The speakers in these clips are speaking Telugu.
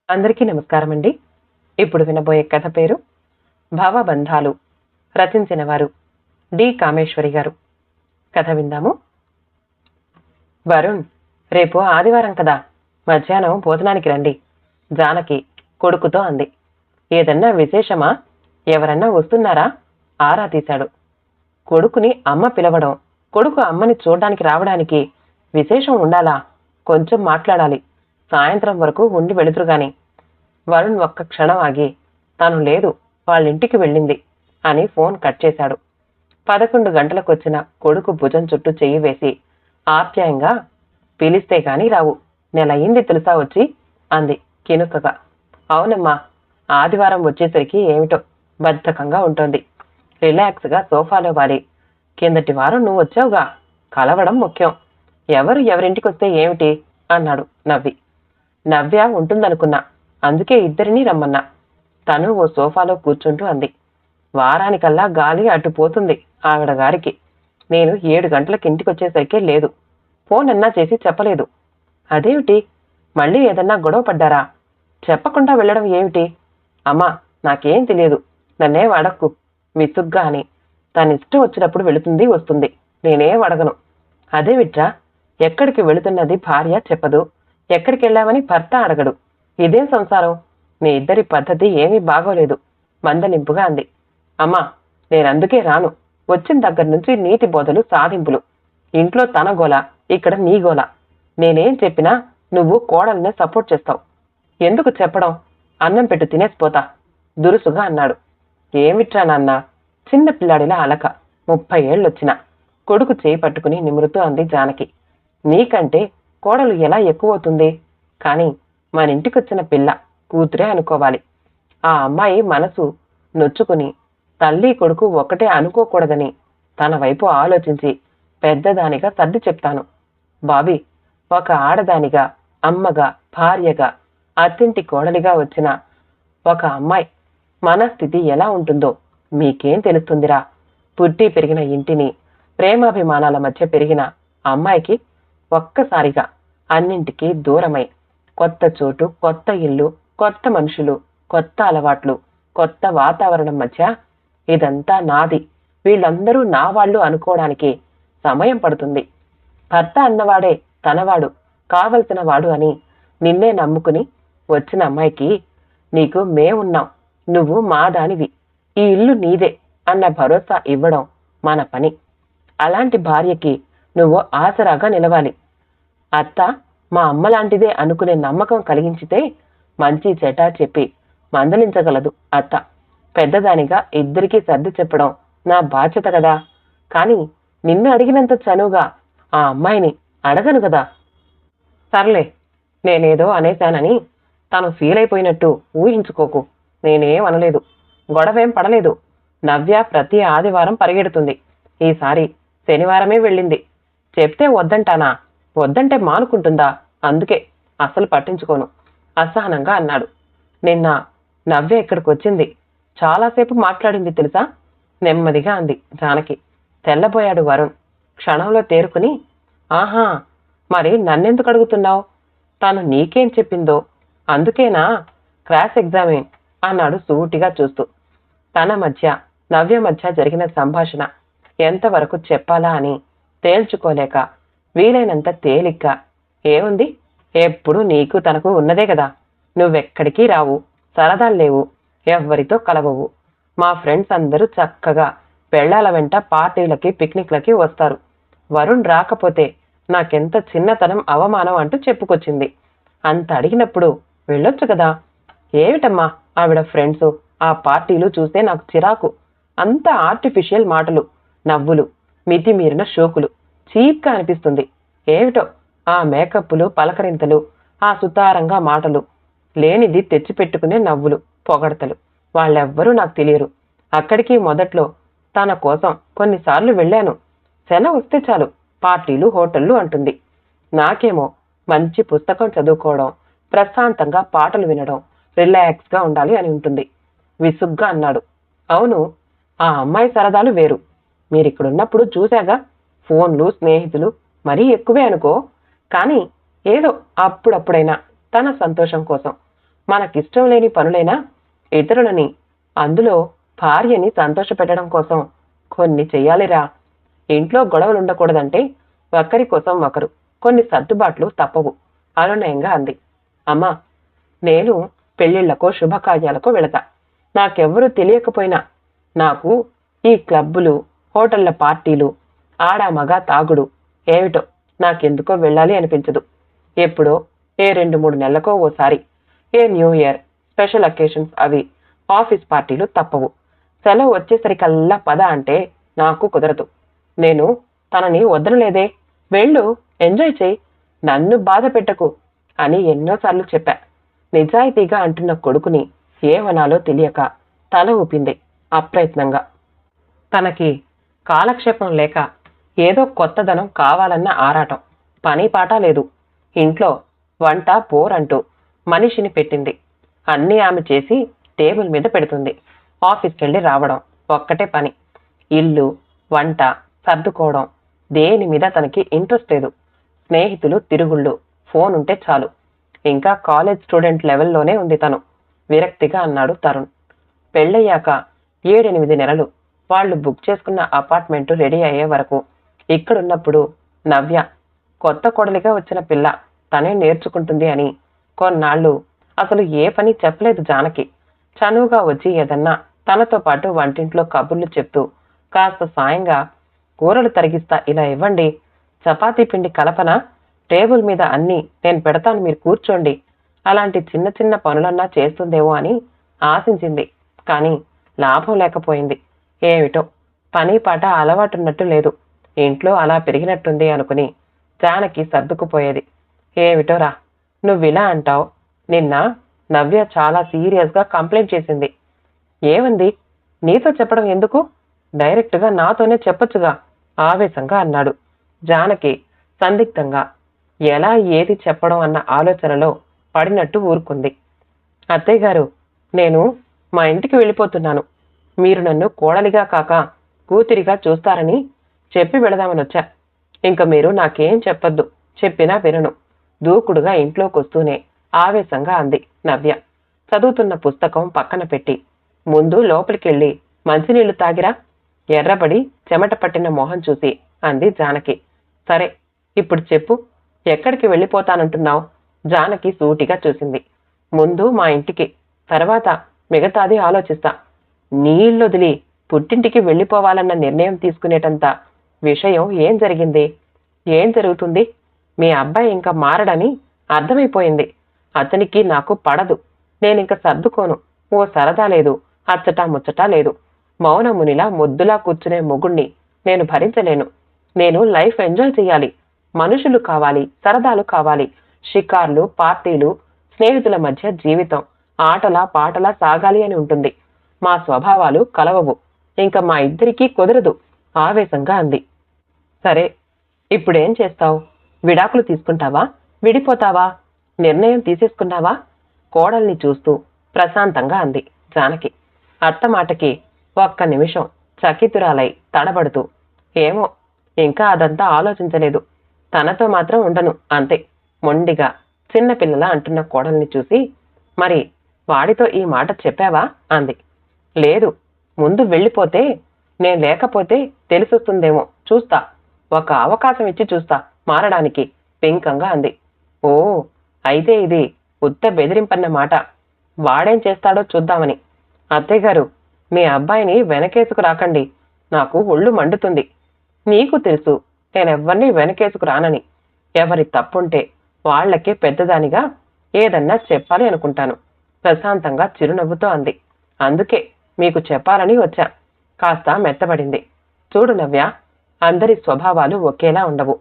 అందరికీ నమస్కారం అండి. ఇప్పుడు వినబోయే కథ పేరు భావబంధాలు. రచించిన వారు డి కామేశ్వరి గారు. కథ విందాము. వరుణ్, రేపు ఆదివారం కదా, మధ్యాహ్నం భోజనానికి రండి, జానకి కొడుకుతో అంది. ఏదన్నా విశేషమా? ఎవరన్నా వస్తున్నారా? ఆరా తీశాడు. కొడుకుని అమ్మ పిలవడం, కొడుకు అమ్మని చూడ్డానికి రావడానికి విశేషం ఉండాలా? కొంచెం మాట్లాడాలి. సాయంత్రం వరకు ఉండి వెళుతురుగాని. వరుణ్ ఒక్క క్షణం ఆగి, తను లేదు, వాళ్ళింటికి వెళ్ళింది అని ఫోన్ కట్ చేశాడు. 11 గంటలకొచ్చిన కొడుకు భుజం చుట్టూ చెయ్యి వేసి ఆప్యాయంగా, పిలిస్తే గాని రావు, నెలయింది తెలుసా వచ్చి, అంది కినుకగా. అవునమ్మా, ఆదివారం వచ్చేసరికి ఏమిటో బద్ధకంగా ఉంటోంది. రిలాక్స్గా సోఫాలో వాలి, కిందటి వారం నువ్వు వచ్చావుగా, కలవడం ముఖ్యం. ఎవరింటికొస్తే ఏమిటి అన్నాడు నవ్వి. నవ్య ఉంటుందనుకున్నా, అందుకే ఇద్దరినీ రమ్మన్నా. తను ఓ సోఫాలో కూర్చుంటూ అంది. వారానికల్లా గాలి అటు పోతుంది ఆవిడ గారికి. నేను 7 గంటలకి ఇంటికొచ్చేసరికే లేదు. ఫోన్ అన్నా చేసి చెప్పలేదు. అదేమిటి, మళ్ళీ ఏదన్నా గొడవ పడ్డారా? చెప్పకుండా వెళ్ళడం ఏమిటి? అమ్మా, నాకేం తెలియదు, నన్నేం అడక్కు, విసుగ్గా అని. తనిష్టం వచ్చినప్పుడు వెళుతుంది వస్తుంది, నేనేం అడగను. అదేమిట్రా, ఎక్కడికి వెళుతున్నది భార్య చెప్పదు, ఎక్కడికెళ్ళావని భర్త అడగడు. ఇదేం సంసారం? మీ ఇద్దరి పద్ధతి ఏమీ బాగోలేదు, మందలింపుగా అంది. అమ్మా, నేనందుకే రాను. వచ్చిన దగ్గర నుంచి నీతి బోధలు సాధింపులు. ఇంట్లో తన గోల, ఇక్కడ నీ గోల. నేనేం చెప్పినా నువ్వు కోడల్నే సపోర్ట్ చేస్తావు. ఎందుకు చెప్పడం? అన్నం పెట్టు, తినేసిపోతా, దురుసుగా అన్నాడు. ఏమిట్రా నాన్న, చిన్న పిల్లాడిలా అలక. 30 ఏళ్ళొచ్చినా. కొడుకు చేయి పట్టుకుని నిమురుతూ అంది జానకి. నీకంటే కోడలు ఎలా ఎక్కువవుతుంది? కానీ మన ఇంటికొచ్చిన పిల్ల కూతురే అనుకోవాలి. ఆ అమ్మాయి మనసు నొచ్చుకుని తల్లి కొడుకు ఒక్కటే అనుకోకూడదని తన వైపు ఆలోచించి పెద్దదానిగా సర్ది చెప్తాను. బాబీ, ఒక ఆడదానిగా, అమ్మగా, భార్యగా, అత్తింటి కోడలిగా వచ్చిన ఒక అమ్మాయి మనస్థితి ఎలా ఉంటుందో మీకేం తెలుస్తుందిరా? పుట్టి పెరిగిన ఇంటిని, ప్రేమాభిమానాల మధ్య పెరిగిన అమ్మాయికి ఒక్కసారిగా అన్నింటికీ దూరమై కొత్త చోటు, కొత్త ఇల్లు, కొత్త మనుషులు, కొత్త అలవాట్లు, కొత్త వాతావరణం మధ్య ఇదంతా నాది, వీళ్ళందరూ నా వాళ్ళు అనుకోవడానికి సమయం పడుతుంది. భర్త అన్నవాడే తనవాడు, కావలసిన వాడు అని నిన్నే నమ్ముకుని వచ్చిన అమ్మాయికి నీకు మేమున్నాం, నువ్వు మా దానివి, ఈ ఇల్లు నీదే అన్న భరోసా ఇవ్వడం మన పని. అలాంటి భార్యకి నువ్వు ఆసరాగా నిలవాలి. అత్త మా అమ్మలాంటిదే అనుకునే నమ్మకం కలిగించితే మంచి చెట చెప్పి మందలించగలదు అత్త. పెద్దదానిగా ఇద్దరికీ సర్ది చెప్పడం నా బాధ్యత కదా. కానీ నిన్ను అడిగినంత చనువుగా ఆ అమ్మాయిని అడగను కదా. సర్లే, నేనేదో అనేశానని తను ఫీల్ అయిపోయినట్టు ఊహించుకోకు. నేనేం అనలేదు, గొడవేం పడలేదు. నవ్య ప్రతి ఆదివారం పరిగెడుతుంది. ఈసారి శనివారమే వెళ్ళింది. చెప్తే వద్దంటానా? వద్దంటే మానుకుంటుందా? అందుకే అస్సలు పట్టించుకోను, అసహనంగా అన్నాడు. నిన్న నవ్య ఇక్కడికి వచ్చింది. చాలాసేపు మాట్లాడింది తెలుసా, నెమ్మదిగా అంది జానకి. తెల్లబోయాడు వరుణ్. క్షణంలో తేరుకుని, ఆహా, మరి నన్నెందుకు అడుగుతున్నావు? తాను నీకేం చెప్పిందో అందుకేనా క్రాస్ ఎగ్జామిన్ అన్నాడు సూటిగా చూస్తూ. తన మధ్య నవ్య మధ్య జరిగిన సంభాషణ ఎంతవరకు చెప్పాలా అని తేల్చుకోలేక వీలైనంత తేలిగ్గా, ఏముంది, ఎప్పుడు నీకు తనకు ఉన్నదే కదా, నువ్వెక్కడికి రావు, సరదాలు లేవు, ఎవ్వరితో కలవవు. మా ఫ్రెండ్స్ అందరూ చక్కగా పెళ్లాల వెంట పార్టీలకి, పిక్నిక్లకి వస్తారు. వరుణ్ రాకపోతే నాకెంత చిన్నతనం, అవమానం అంటూ చెప్పుకొచ్చింది. అంత అడిగినప్పుడు వెళ్ళొచ్చు కదా. ఏమిటమ్మా ఆవిడ ఫ్రెండ్స్, ఆ పార్టీలు చూస్తే నాకు చిరాకు. అంత ఆర్టిఫిషియల్ మాటలు, నవ్వులు, మితిమీరిన షోకులు, చీప్గా అనిపిస్తుంది. ఏమిటో ఆ మేకప్పులు, పలకరింతలు, ఆ సుతారంగా మాటలు, లేనిది తెచ్చిపెట్టుకునే నవ్వులు, పొగడతలు. వాళ్ళెవ్వరూ నాకు తెలియరు. అక్కడికి మొదట్లో తన కోసం కొన్నిసార్లు వెళ్ళాను. సెలవు వస్తే చాలు పార్టీలు, హోటళ్ళు అంటుంది. నాకేమో మంచి పుస్తకం చదువుకోవడం, ప్రశాంతంగా పాటలు వినడం, రిలాక్స్గా ఉండాలి అని ఉంటుంది. విసుగ్గా అన్నాడు. అవును, ఆ అమ్మాయి సరదాలు వేరు. మీరిక్కడున్నప్పుడు చూశాగా, ఫోన్లు, స్నేహితులు మరీ ఎక్కువే అనుకో. కానీ ఏదో అప్పుడప్పుడైనా తన సంతోషం కోసం మనకిష్టం లేని పనులైనా ఇతరులని, అందులో భార్యని సంతోషపెట్టడం కోసం కొన్ని చెయ్యాలిరా. ఇంట్లో గొడవలుండకూడదంటే ఒకరి కోసం ఒకరు కొన్ని సర్దుబాట్లు తప్పవు అనునయంగా అంది. అమ్మా, నేను పెళ్లిళ్లకో శుభకార్యాలకో వెళతా. నాకెవ్వరూ తెలియకపోయినా నాకు ఈ క్లబ్బులు, హోటళ్ల పార్టీలు, ఆడా మగ తాగుడు ఏమిటో నాకెందుకో వెళ్ళాలి అనిపించదు. ఎప్పుడో ఏ 2-3 నెలలకో ఓసారి a new year, special occasions అవి. ఆఫీస్ పార్టీలు తప్పవు. సెలవు వచ్చేసరికల్లా పద అంటే నాకు కుదరదు. నేను తనని వదలలేదే, వెళ్ళు, ఎంజాయ్ చెయ్యి, నన్ను బాధ పెట్టకు అని ఎన్నోసార్లు చెప్పా. నిజాయితీగా అంటున్న కొడుకుని ఏమనాలో తెలియక తల ఊపింది అప్రయత్నంగా. తనకి కాలక్షేపం లేక ఏదో కొత్తదనం కావాలన్న ఆరాటం. పని పాట లేదు. ఇంట్లో వంట పోరంటూ మనిషిని పెట్టింది. అన్నీ ఆమె చేసి టేబుల్ మీద పెడుతుంది. ఆఫీస్కెళ్ళి రావడం ఒక్కటే పని. ఇల్లు, వంట, సర్దుకోవడం, దేని మీద తనకి ఇంట్రెస్ట్ లేదు. స్నేహితులు, తిరుగుళ్ళు, ఫోన్ ఉంటే చాలు. ఇంకా కాలేజ్ స్టూడెంట్ లెవెల్లోనే ఉంది తను, విరక్తిగా అన్నాడు తరుణ్. పెళ్ళయ్యాక 7-8 నెలలు వాళ్ళు బుక్ చేసుకున్న అపార్ట్మెంటు రెడీ అయ్యే వరకు ఇక్కడున్నప్పుడు నవ్య కొత్త కోడలిగా వచ్చిన పిల్ల, తనే నేర్చుకుంటుంది అని కొన్నాళ్ళు అసలు ఏ పని చెప్పలేదు జానకి. చనువుగా వచ్చి ఏదన్నా తనతో పాటు వంటింట్లో కబుర్లు చెప్తూ కాస్త సాయంగా కూరలు తరిగిస్తా, ఇలా ఇవ్వండి, చపాతీ పిండి కలపన, టేబుల్ మీద అన్నీ నేను పెడతాను, మీరు కూర్చోండి, అలాంటి చిన్న చిన్న పనులన్నా చేస్తుందేమో అని ఆశించింది. కానీ లాభం లేకపోయింది. ఏమిటో పని పాట అలవాటున్నట్టు లేదు. ఇంట్లో అలా పెరిగినట్టుంది అనుకుని జానకి సర్దుకుపోయేది. ఏమిటోరా నువ్విలా అంటావు, నిన్న నవ్య చాలా సీరియస్గా కంప్లైంట్ చేసింది. ఏమంది? నీతో చెప్పడం ఎందుకు, డైరెక్ట్గా నాతోనే చెప్పొచ్చుగా ఆవేశంగా అన్నాడు. జానకి సందిగ్ధంగా ఎలా ఏది చెప్పడం అన్న ఆలోచనలో పడినట్టు ఊరుకుంది. అత్తయ్య గారు, నేను మా ఇంటికి వెళ్ళిపోతున్నాను. మీరు నన్ను కోడలిగా కాక కూతురిగా చూస్తారని చెప్పి వెళదామనొచ్చా. ఇంక మీరు నాకేం చెప్పొద్దు, చెప్పినా వినను, దూకుడుగా ఇంట్లోకొస్తూనే ఆవేశంగా అంది నవ్య. చదువుతున్న పుస్తకం పక్కన పెట్టి ముందు లోపలికెళ్ళి మంచినీళ్లు తాగిరా, ఎర్రబడి చెమట పట్టిన మొహం చూసి అంది జానకి. సరే, ఇప్పుడు చెప్పు, ఎక్కడికి వెళ్ళిపోతానంటున్నావు? జానకి సూటిగా చూసింది. ముందు మా ఇంటికి, తర్వాత మిగతాది ఆలోచిస్తా. నీళ్ళొదిలి పుట్టింటికి వెళ్ళిపోవాలన్న నిర్ణయం తీసుకునేటంత విషయం ఏం జరిగింది? ఏం జరుగుతుంది? మీ అబ్బాయి ఇంకా మారడని అర్థమైపోయింది. అతనికి నాకు పడదు. నేనింక సర్దుకోను. ఓ సరదా లేదు, అచ్చటా ముచ్చటా లేదు. మౌనమునిలా ముద్దులా కూర్చునే మొగుణ్ణి నేను భరించలేను. నేను లైఫ్ ఎంజాయ్ చెయ్యాలి. మనుషులు కావాలి, సరదాలు కావాలి, షికార్లు, పార్టీలు, స్నేహితుల మధ్య జీవితం ఆటలా పాటలా సాగాలి అని ఉంటుంది. మా స్వభావాలు కలవవు. ఇంక మా ఇద్దరికీ కుదరదు ఆవేశంగా అంది. సరే, ఇప్పుడేం చేస్తావు? విడాకులు తీసుకుంటావా? విడిపోతావా? నిర్ణయం తీసేసుకున్నావా? కోడల్ని చూస్తూ ప్రశాంతంగా అంది జానకి. అత్తమాటకి ఒక్క నిమిషం చకితురాలై తడబడుతూ, ఏమో, ఇంకా అదంతా ఆలోచించలేదు. తనతో మాత్రం ఉండను అంతే మొండిగా చిన్నపిల్లలా అంటున్న కోడల్ని చూసి, మరి వాడితో ఈ మాట చెప్పావా అంది. లేదు, ముందు వెళ్ళిపోతే, నేను లేకపోతే తెలిసొస్తుందేమో, చూస్తా, ఒక అవకాశం ఇచ్చి చూస్తా మారడానికి పెంకంగా అంది. ఓ, అయితే ఇది ఉత్త బెదిరింపన్న మాట. వాడేం చేస్తాడో చూద్దామని. అత్తయ్యగారు, మీ అబ్బాయిని వెనకేసుకు రాకండి, నాకు ఒళ్ళు మండుతుంది. నీకు తెలుసు నేనెవ్వరినీ వెనకేసుకు రానని. ఎవరి తప్పుంటే వాళ్లకే పెద్దదానిగా ఏదన్నా చెప్పాలి అనుకుంటాను ప్రశాంతంగా చిరునవ్వుతో అంది. అందుకే మీకు చెప్పాలని వచ్చా. కాస్త మెత్తబడింది. చూడు నవ్య, అందరి స్వభావాలు ఒకేలా ఉండవు.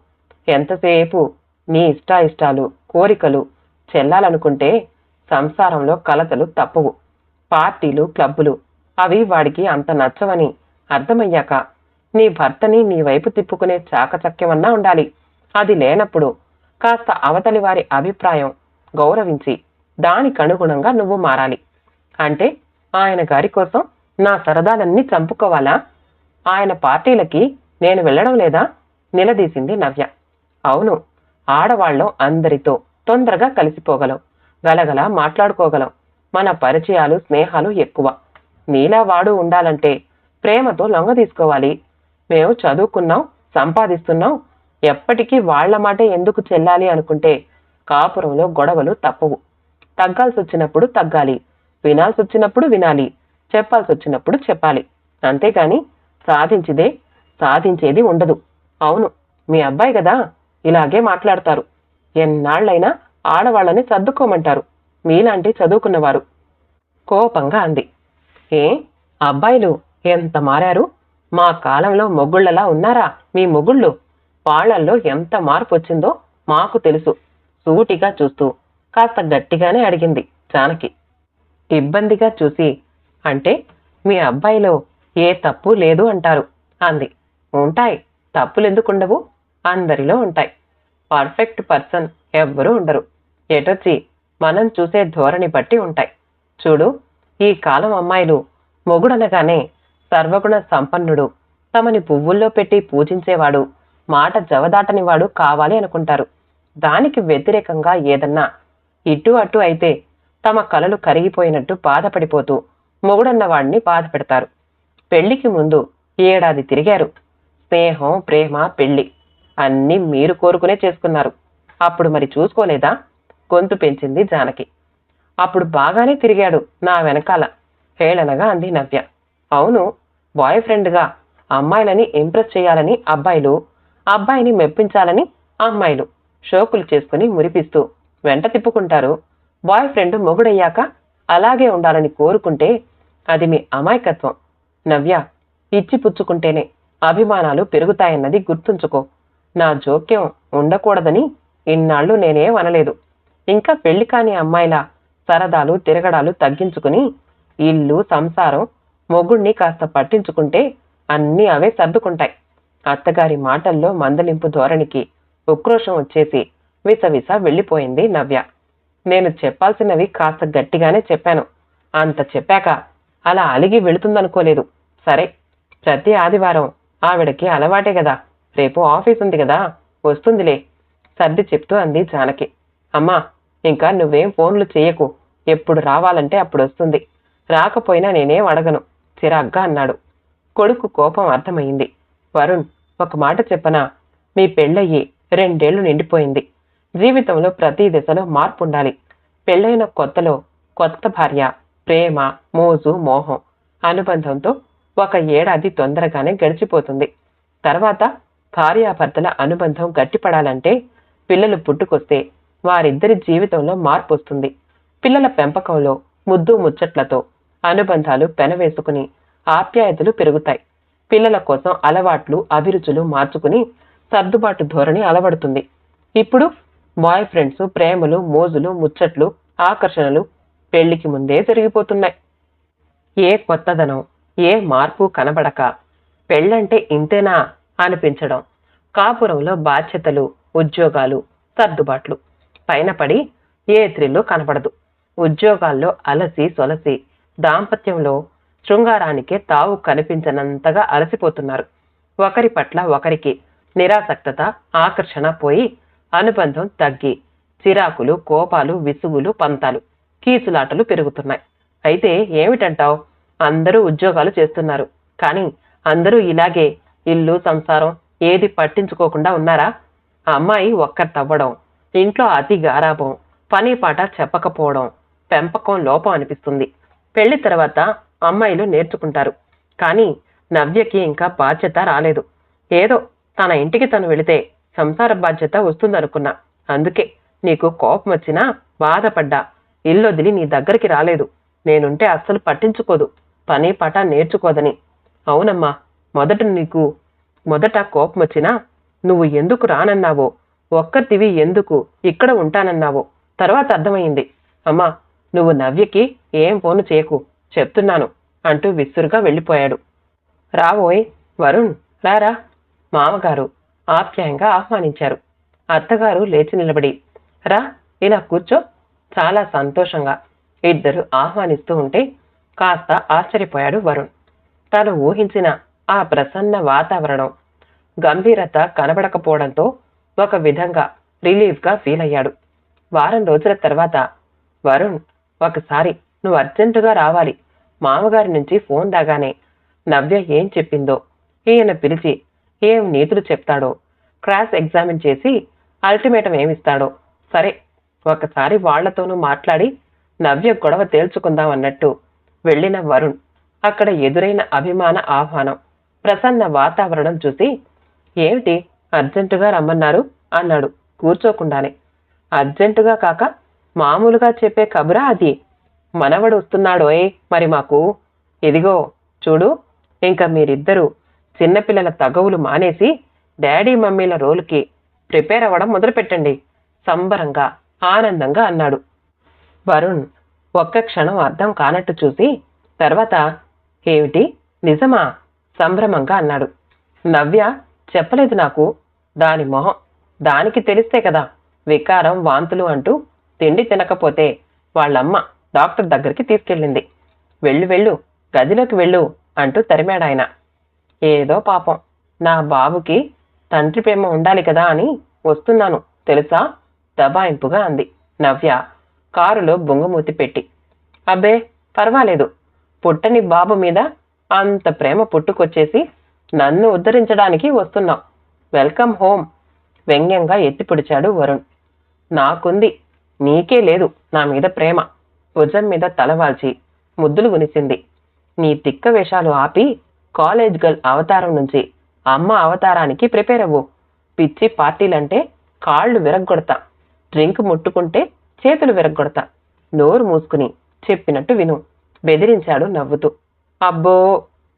ఎంతసేపు నీ ఇష్టాయిష్టాలు, కోరికలు చెల్లాలనుకుంటే సంసారంలో కలతలు తప్పవు. పార్టీలు, క్లబ్బులు అవి వాడికి అంత నచ్చవని అర్థమయ్యాక నీ భర్తని నీ వైపు తిప్పుకునే చాకచక్యమన్నా ఉండాలి. అది లేనప్పుడు కాస్త అవతలి వారి అభిప్రాయం గౌరవించి దానికనుగుణంగా నువ్వు మారాలి. అంటే ఆయన గారి కోసం నా సరదాలన్నీ చంపుకోవాలా? ఆయన పార్టీలకి నేను వెళ్ళడం లేదా? నిలదీసింది నవ్య. అవును, ఆడవాళ్ళం అందరితో తొందరగా కలిసిపోగలం, గలగల మాట్లాడుకోగలం. మన పరిచయాలు స్నేహాలు ఎక్కువ. నీలా వాడు ఉండాలంటే ప్రేమతో లొంగ తీసుకోవాలి. మేము చదువుకున్నాం, సంపాదిస్తున్నాం, ఎప్పటికీ వాళ్ల మాటే ఎందుకు చెల్లాలి అనుకుంటే కాపురంలో గొడవలు తప్పవు. తగ్గాల్సొచ్చినప్పుడు తగ్గాలి, వినాల్సొచ్చినప్పుడు వినాలి, చెప్పాల్సొచ్చినప్పుడు చెప్పాలి. అంతేకాని సాధించేది ఉండదు. అవును, మీ అబ్బాయి కదా, ఇలాగే మాట్లాడతారు. ఎన్నాళ్లైనా ఆడవాళ్ళని సర్దుకోమంటారు, మీలాంటి చదువుకున్నవారు. కోపంగా అంది. ఏ అబ్బాయిలు ఎంత మారారు? మా కాలంలో మొగుళ్ళలా ఉన్నారా మీ మొగుళ్ళు? వాళ్లల్లో ఎంత మార్పు వచ్చిందో మాకు తెలుసు. సూటిగా చూస్తూ కాస్త గట్టిగానే అడిగింది జానకి. ఇబ్బందిగా చూసి, అంటే మీ అబ్బాయిలో ఏ తప్పు లేదు అంటారు అంది. ఉంటాయి, తప్పులెందుకుండవు? అందరిలో ఉంటాయి. పర్ఫెక్ట్ పర్సన్ ఎవ్వరూ ఉండరు. ఎటొచ్చి మనం చూసే ధోరణి బట్టి ఉంటాయి. చూడు, ఈ కాలం అమ్మాయిలు మొగుడనగానే సర్వగుణ సంపన్నుడు, తమని పువ్వుల్లో పెట్టి పూజించేవాడు, మాట జవదాటనివాడు కావాలి అనుకుంటారు. దానికి వ్యతిరేకంగా ఏదన్నా ఇటు అటు అయితే తమ కలలు కరిగిపోయినట్టు బాధపడిపోతూ మొగుడన్నవాడిని బాధ పెడతారు. పెళ్లికి ముందు 7 ఏడాది తిరిగారు. స్నేహం, ప్రేమ, పెళ్లి అన్నీ మీరు కోరుకునే చేసుకున్నారు. అప్పుడు మరి చూసుకోలేదా? గొంతు పెంచింది జానకి. అప్పుడు బాగానే తిరిగాడు నా వెనకాల, హేళనగా అంది నవ్య. అవును, బాయ్ ఫ్రెండ్గా అమ్మాయిలని ఇంప్రెస్ చేయాలని అబ్బాయిలు, అబ్బాయిని మెప్పించాలని అమ్మాయిలు షోకులు చేసుకుని మురిపిస్తూ వెంట తిప్పుకుంటారు. బాయ్ ఫ్రెండ్ మొగుడయ్యాక అలాగే ఉండాలని కోరుకుంటే అది మీ అమాయకత్వం. నవ్య, ఇచ్చి పుచ్చుకుంటేనే అభిమానాలు పెరుగుతాయన్నది గుర్తుంచుకో. నా జోక్యం ఉండకూడదని ఇన్నాళ్ళు నేనేం అనలేదు. ఇంకా పెళ్లి కాని అమ్మాయిలా సరదాలు తిరగడాలు తగ్గించుకుని ఇల్లు, సంసారం, మొగుణ్ణి కాస్త పట్టించుకుంటే అన్నీ అవే సర్దుకుంటాయి. అత్తగారి మాటల్లో మందలింపు ధోరణికి ఉక్రోషం వచ్చేసి విసవిస వెళ్ళిపోయింది నవ్య. నేను చెప్పాల్సినవి కాస్త గట్టిగానే చెప్పాను. అంత చెప్పాక అలా అలిగి వెళుతుందనుకోలేదు. సరే, ప్రతి ఆదివారం ఆవిడకి అలవాటే కదా, రేపు ఆఫీస్ ఉంది కదా, వస్తుందిలే సర్ది చెప్తూ అంది జానకి. అమ్మా, ఇంకా నువ్వేం ఫోన్లు చెయ్యకు, ఎప్పుడు రావాలంటే అప్పుడు వస్తుంది, రాకపోయినా నేనేం అడగను చిరాగ్గా అన్నాడు. కొడుకు కోపం అర్థమైంది. వరుణ్, ఒక మాట చెప్పనా? మీ పెళ్ళయ్యి 2 ఏళ్లు నిండిపోయింది. జీవితంలో ప్రతి దశలో మార్పు ఉండాలి. పెళ్ళైన కొత్తలో కొత్త భార్య, ప్రేమ, మోజు, మోహం, అనుబంధంతో 1 ఏడాది తొందరగానే గడిచిపోతుంది. తర్వాత భార్యాభర్తల అనుబంధం గట్టిపడాలంటే పిల్లలు పుట్టుకొస్తే వారిద్దరి జీవితంలో మార్పు వస్తుంది. పిల్లల పెంపకంలో ముద్దు ముచ్చట్లతో అనుబంధాలు పెనవేసుకుని ఆప్యాయతలు పెరుగుతాయి. పిల్లల కోసం అలవాట్లు, అభిరుచులు మార్చుకుని సర్దుబాటు ధోరణి అలవడుతుంది. ఇప్పుడు బాయ్ ఫ్రెండ్స్, ప్రేమలు, మోజులు, ముచ్చట్లు, ఆకర్షణలు పెళ్లికి ముందే జరిగిపోతున్నాయి. ఏ కొత్తదనం, ఏ మార్పు కనబడక పెళ్ళంటే ఇంతేనా అనిపించడం. కాపురంలో బాధ్యతలు, ఉద్యోగాలు, సర్దుబాట్లు పైన పడి ఏ త్రిల్లు కనపడదు. ఉద్యోగాల్లో అలసి సొలసి దాంపత్యంలో శృంగారానికే తావు కనిపించనంతగా అలసిపోతున్నారు. ఒకరి పట్ల ఒకరికి నిరాసక్తత, ఆకర్షణ పోయి అనుబంధం తగ్గి చిరాకులు, కోపాలు, విసుగులు, పంతాలు, కీచులాటలు పెరుగుతున్నాయి. అయితే ఏమిటంటావు? అందరూ ఉద్యోగాలు చేస్తున్నారు, కానీ అందరూ ఇలాగే ఇల్లు, సంసారం ఏది పట్టించుకోకుండా ఉన్నారా? అమ్మాయి ఒక్కరు తవ్వడం, ఇంట్లో అతి గారాబం, పని పాట చెప్పకపోవడం పెంపకం లోపం అనిపిస్తుంది. పెళ్లి తర్వాత అమ్మాయిలు నేర్చుకుంటారు. కానీ నవ్యకి ఇంకా బాధ్యత రాలేదు. ఏదో తన ఇంటికి తను వెళితే సంసార బాధ్యత వస్తుందనుకున్నా. అందుకే నీకు కోపం వచ్చినా బాధపడ్డా ఇల్లొదిలి నీ దగ్గరికి రాలేదు. నేనుంటే అస్సలు పట్టించుకోదు, పని పాట నేర్చుకోదని. అవునమ్మా, మొదట కోపం వచ్చినా నువ్వు ఎందుకు రానన్నావో, ఒక్కతివి ఎందుకు ఇక్కడ ఉంటానన్నావో తర్వాత అర్థమైంది. అమ్మా, నువ్వు నవ్యకి ఏం ఫోను చేయకు, చెప్తున్నాను అంటూ విసురుగా వెళ్ళిపోయాడు. రావోయ్ వరుణ్, రారా మామగారు ఆప్యాయంగా ఆహ్వానించారు. అత్తగారు లేచి నిలబడి, రా ఇలా కూర్చో, చాలా సంతోషంగా ఇద్దరు ఆహ్వానిస్తూ ఉంటే కాస్త ఆశ్చర్యపోయాడు వరుణ్. తాను ఊహించిన ఆ ప్రసన్న వాతావరణం, గంభీరత కనబడకపోవడంతో ఒక విధంగా రిలీఫ్గా ఫీల్ అయ్యాడు. వారం రోజుల తర్వాత వరుణ్ ఒకసారి నువ్వు అర్జెంటుగా రావాలి. మామగారి నుంచి ఫోన్ దాగానే నవ్య ఏం చెప్పిందో ఈయన పిలిచి ఏం నీతులు చెప్తాడో, క్రాస్ ఎగ్జామిన్ చేసి అల్టిమేటం ఏమిస్తాడో. సరే, ఒకసారి వాళ్లతోనూ మాట్లాడి నవ్య గొడవ తేల్చుకుందాం అన్నట్టు వెళ్లిన వరుణ్ అక్కడ ఎదురైన అభిమాన ఆహ్వానం, ప్రసన్న వాతావరణం చూసి ఏమిటి అర్జెంటుగా రమ్మన్నారు అన్నాడు కూర్చోకుండానే. అర్జెంటుగా కాక మామూలుగా చెప్పే కబురా అది? మనవడు వస్తున్నాడోయ్ మరి మాకు. ఇదిగో చూడు, ఇంకా మీరిద్దరూ చిన్నపిల్లల తగవులు మానేసి డాడీ మమ్మీల రోలుకి ప్రిపేర్ అవ్వడం మొదలుపెట్టండి సంబరంగా ఆనందంగా అన్నాడు. వరుణ్ ఒక్క క్షణం అర్థం కానట్టు చూసి తర్వాత ఏమిటి నిజమా సంభ్రమంగా అన్నాడు. నవ్య చెప్పలేదు నాకు. దాని మొహం దానికి తెలిస్తే కదా వికారం వాంతులు అంటూ తిండి తినకపోతే వాళ్ళమ్మ డాక్టర్ దగ్గరికి తీసుకెళ్ళింది. వెళ్ళు వెళ్ళు, గదిలోకి వెళ్ళు అంటూ తరిమాడాయన. ఏదో పాపం నా బాబుకి తండ్రి ప్రేమ ఉండాలి కదా అని వస్తున్నాను తెలుసా దబాయింపుగా అంది నవ్య కారులో బొంగుమూతి పెట్టి. అబ్బే పర్వాలేదు, పుట్టని బాబు మీద అంత ప్రేమ పుట్టుకొచ్చేసి నన్ను ఉద్ధరించడానికి వస్తున్నావు. వెల్కమ్ హోమ్ వ్యంగ్యంగా ఎత్తిపిడిచాడు వరుణ్. నాకుంది, నీకే లేదు నా మీద ప్రేమ. భుజం మీద తలవాల్చి ముద్దులు గునిసింది. నీ తిక్క వేషాలు ఆపి కాలేజ్ గర్ల్ అవతారం నుంచి అమ్మ అవతారానికి ప్రిపేర్ అవ్వు. పిచ్చి పార్టీలంటే కాళ్ళు విరగ్గొడతా, డ్రింక్ ముట్టుకుంటే చేతులు విరగ్గొడతా. నోరు మూసుకుని చెప్పినట్టు విను బెదిరించాడు నవ్వుతూ. అబ్బో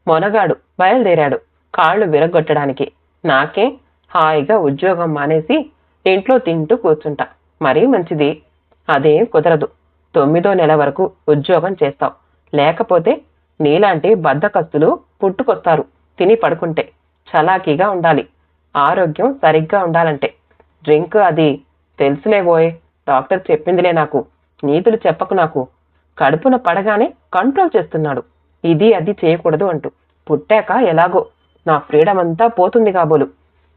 మొనగాడు బయలుదేరాడు కాళ్ళు విరగ్గొట్టడానికి. నాకే హాయిగా ఉద్యోగం మానేసి ఇంట్లో తింటూ కూర్చుంటా, మరీ మంచిది. అదేం కుదరదు. 9వ నెల వరకు ఉద్యోగం చేస్తావు, లేకపోతే నీలాంటి బద్ధకస్తులు పుట్టుకొస్తారు తిని పడుకుంటే. చలాకీగా ఉండాలి, ఆరోగ్యం సరిగ్గా ఉండాలంటే. డ్రింక్ అది తెలుసులేవోయ్, డాక్టర్ చెప్పిందిలే నాకు. నీతులు చెప్పకు నాకు. కడుపున పడగానే కంట్రోల్ చేస్తున్నాడు, ఇది అది చేయకూడదు అంటూ. పుట్టాక ఎలాగో నా ఫ్రీడమ్ అంతా పోతుంది కాబోలు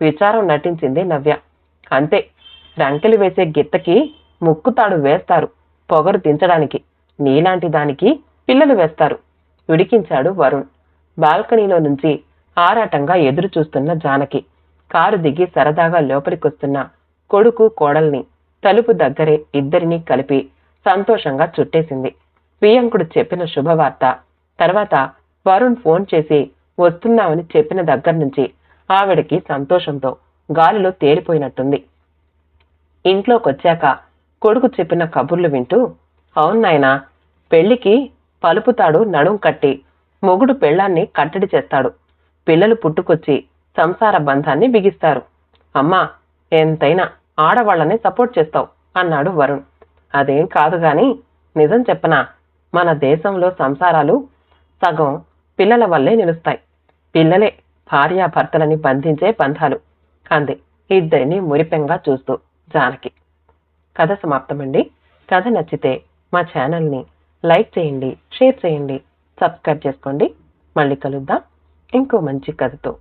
విచారం నటించింది నవ్య. అంతే, రంకెలు వేసే గిత్తకి ముక్కుతాడు వేస్తారు పొగరు దించడానికి, నీలాంటి దానికి పిల్లలు వేస్తారు విడికించాడు వరుణ్. బాల్కనీలో నుంచి ఆరాటంగా ఎదురు చూస్తున్న జానకి కారు దిగి సరదాగా లోపలికొస్తున్న కొడుకు కోడల్ని తలుపు దగ్గరే ఇద్దరినీ కలిపి సంతోషంగా చుట్టేసింది. వియంకుడు చెప్పిన శుభవార్త తర్వాత వరుణ్ ఫోన్ చేసి వస్తున్నామని చెప్పిన దగ్గర నుంచి ఆవిడకి సంతోషంతో గాలిలో తేలిపోయినట్టుంది. ఇంట్లోకొచ్చాక కొడుకు చెప్పిన కబుర్లు వింటూ, అవునాయనా, పెళ్లికి పలుపుతాడు నడుం కట్టి, మొగుడు పెళ్లాన్ని కట్టడి చేస్తాడు, పిల్లలు పుట్టుకొచ్చి సంసార బంధాన్ని బిగిస్తారు. అమ్మా, ఎంతైనా ఆడవాళ్లనే సపోర్ట్ చేస్తావు అన్నాడు వరుణ్. అదేం కాదు గాని నిజం చెప్పనా, మన దేశంలో సంసారాలు సగం పిల్లల వల్లే నిలుస్తాయి. పిల్లలే భార్యాభర్తలని బంధించే బంధాలు అంది ఇద్దరిని మురిపెంగా చూస్తూ జానకి. కథ సమాప్తమండి. కథ నచ్చితే మా ఛానల్ని లైక్ చేయండి, షేర్ చేయండి, సబ్స్క్రైబ్ చేసుకోండి. మళ్ళీ కలుద్దాం ఇంకో మంచి కథతో.